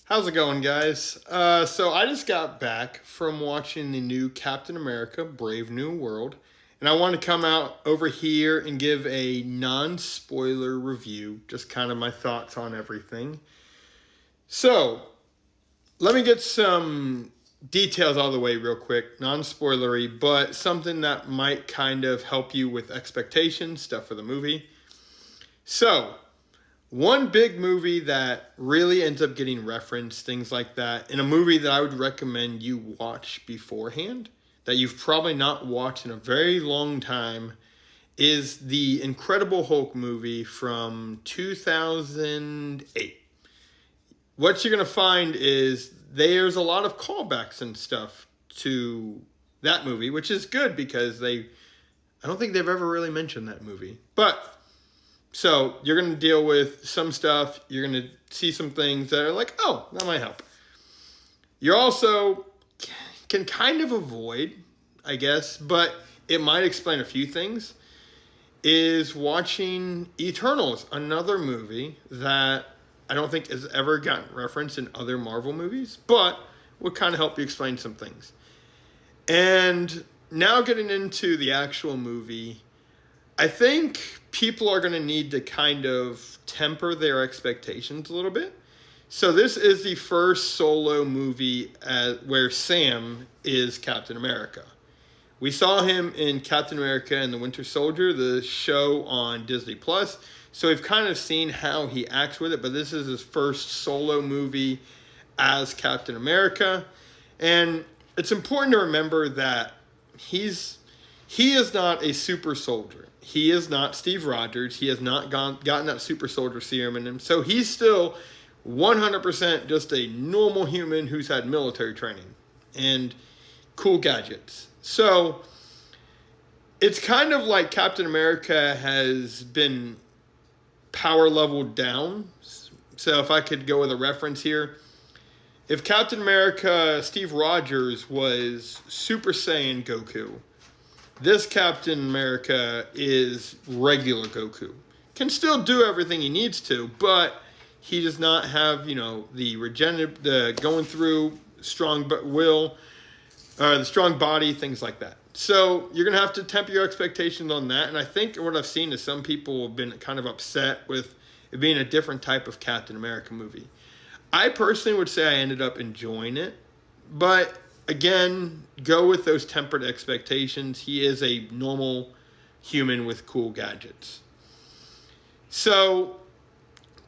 How's it going, guys? So I just got back from watching the new Captain America Brave New World, and I want to come out over here and give a non spoiler review, just kind of my thoughts on everything. So let me get some details out of the way real quick, non spoilery, but something that might kind of help you with expectations, stuff for the movie. So, one big movie that really ends up getting referenced, things like that, in a movie that I would recommend you watch beforehand, that you've probably not watched in a very long time, is the Incredible Hulk movie from 2008. What you're going to find is there's a lot of callbacks and stuff to that movie, which is good because I don't think they've ever really mentioned that movie. But so you're going to deal with some stuff. You're going to see some things that are like, oh, that might help. You also can kind of avoid, I guess, but it might explain a few things, is watching Eternals, another movie that I don't think has ever gotten referenced in other Marvel movies, but would kind of help you explain some things. And now getting into the actual movie, I think people are going to need to kind of temper their expectations a little bit. So this is the first solo movie where Sam is Captain America. We saw him in Captain America and the Winter Soldier, the show on Disney Plus. So we've kind of seen how he acts with it, but this is his first solo movie as Captain America. And it's important to remember that he is not a super soldier. He is not Steve Rogers. He has not gotten that super soldier serum in him. So he's still 100% just a normal human who's had military training and cool gadgets. So it's kind of like Captain America has been power leveled down. So if I could go with a reference here, if Captain America, Steve Rogers, was Super Saiyan Goku, this Captain America is regular Goku. Can still do everything he needs to, but he does not have, the going through strong will, the strong body, things like that. So you're going to have to temper your expectations on that. And I think what I've seen is some people have been kind of upset with it being a different type of Captain America movie. I personally would say I ended up enjoying it, but again, go with those tempered expectations. He is a normal human with cool gadgets. So,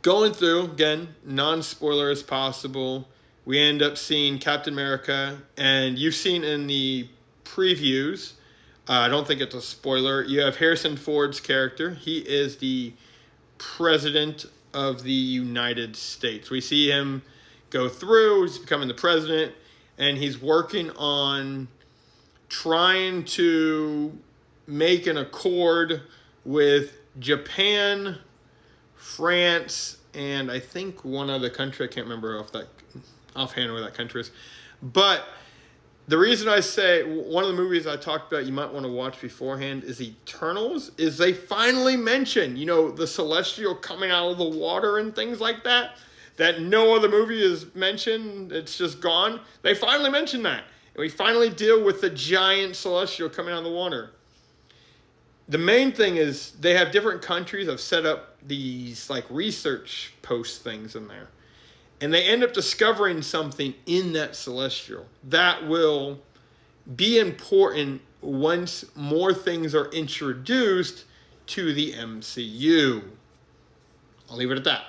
going through, again, non-spoiler as possible, we end up seeing Captain America, and you've seen in the previews, I don't think it's a spoiler, you have Harrison Ford's character. He is the president of the United States. We see him go through, he's becoming the president, and he's working on trying to make an accord with Japan, France, and I think one other country. I can't remember offhand where that country is. But the reason I say one of the movies I talked about you might want to watch beforehand is Eternals, is they finally mention, the celestial coming out of the water and things like that no other movie is mentioned. It's just gone. They finally mentioned that. And we finally deal with the giant celestial coming out of the water. The main thing is they have different countries have set up these research post things in there. And they end up discovering something in that celestial that will be important once more things are introduced to the MCU. I'll leave it at that.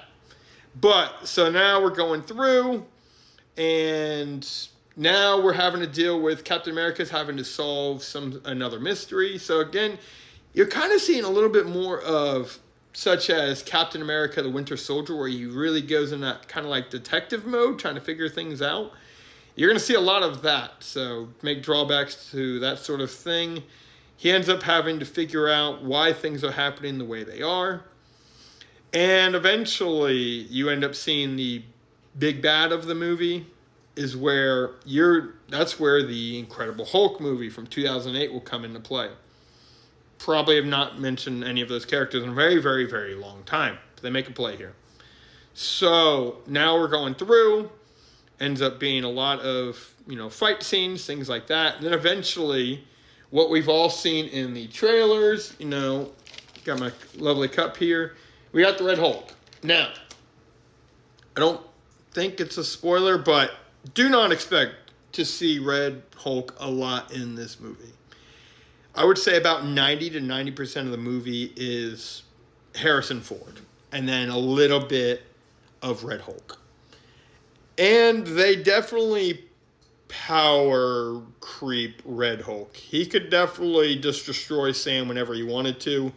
But, so now we're going through, and now we're having to deal with Captain America's having to solve another mystery. So again, you're kind of seeing a little bit more of, such as Captain America, the Winter Soldier, where he really goes in that kind of detective mode, trying to figure things out. You're going to see a lot of that, so make drawbacks to that sort of thing. He ends up having to figure out why things are happening the way they are. And eventually, you end up seeing the big bad of the movie is where that's where the Incredible Hulk movie from 2008 will come into play. Probably have not mentioned any of those characters in a very, very, very long time. But they make a play here. So now we're going through. ends up being a lot of, fight scenes, things like that. And then eventually, what we've all seen in the trailers, got my lovely cup here. We got the Red Hulk. Now, I don't think it's a spoiler, but do not expect to see Red Hulk a lot in this movie. I would say about 90 to 90% of the movie is Harrison Ford, and then a little bit of Red Hulk. And they definitely power creep Red Hulk. He could definitely just destroy Sam whenever he wanted to,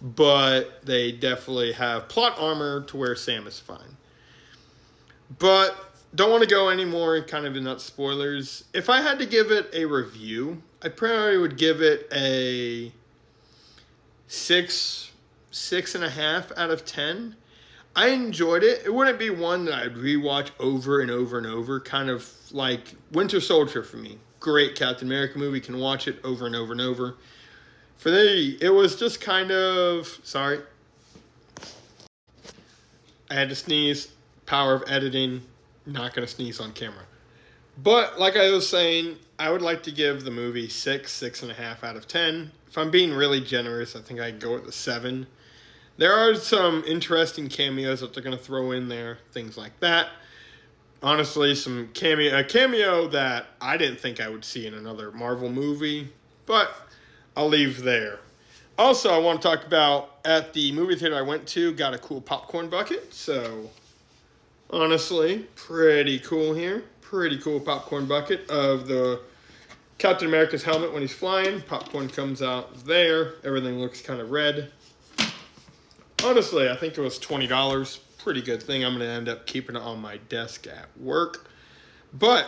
but they definitely have plot armor to where Sam is fine. But don't want to go any more kind of in that spoilers. If I had to give it a review, I probably would give it a 6.5 out of 10. I enjoyed it. It wouldn't be one that I'd rewatch over and over and over, kind of like Winter Soldier for me. Great Captain America movie, can watch it over and over and over. For me, it was just kind of, sorry. I had to sneeze. Power of editing. Not going to sneeze on camera. But like I was saying, I would like to give the movie 6.5 out of 10. If I'm being really generous, I think I'd go with a 7. There are some interesting cameos that they're going to throw in there, things like that. Honestly, a cameo that I didn't think I would see in another Marvel movie, but I'll leave there. Also, I want to talk about, at the movie theater I went to, got a cool popcorn bucket. So, honestly, pretty cool here. Pretty cool popcorn bucket of the Captain America's helmet when he's flying. Popcorn comes out there. Everything looks kind of red. Honestly, I think it was $20. Pretty good thing. I'm going to end up keeping it on my desk at work. But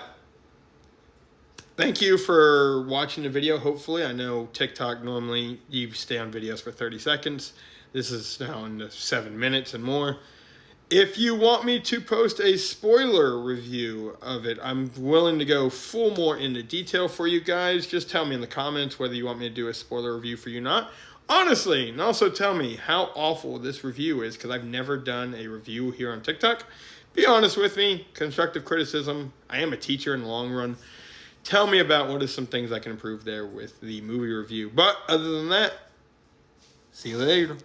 thank you for watching the video, hopefully. I know TikTok, normally you stay on videos for 30 seconds. This is now into 7 minutes and more. If you want me to post a spoiler review of it, I'm willing to go full more into detail for you guys. Just tell me in the comments whether you want me to do a spoiler review for you or not. Honestly, and also tell me how awful this review is, because I've never done a review here on TikTok. Be honest with me. Constructive criticism. I am a teacher in the long run. Tell me about what are some things I can improve there with the movie review. But other than that, see you later.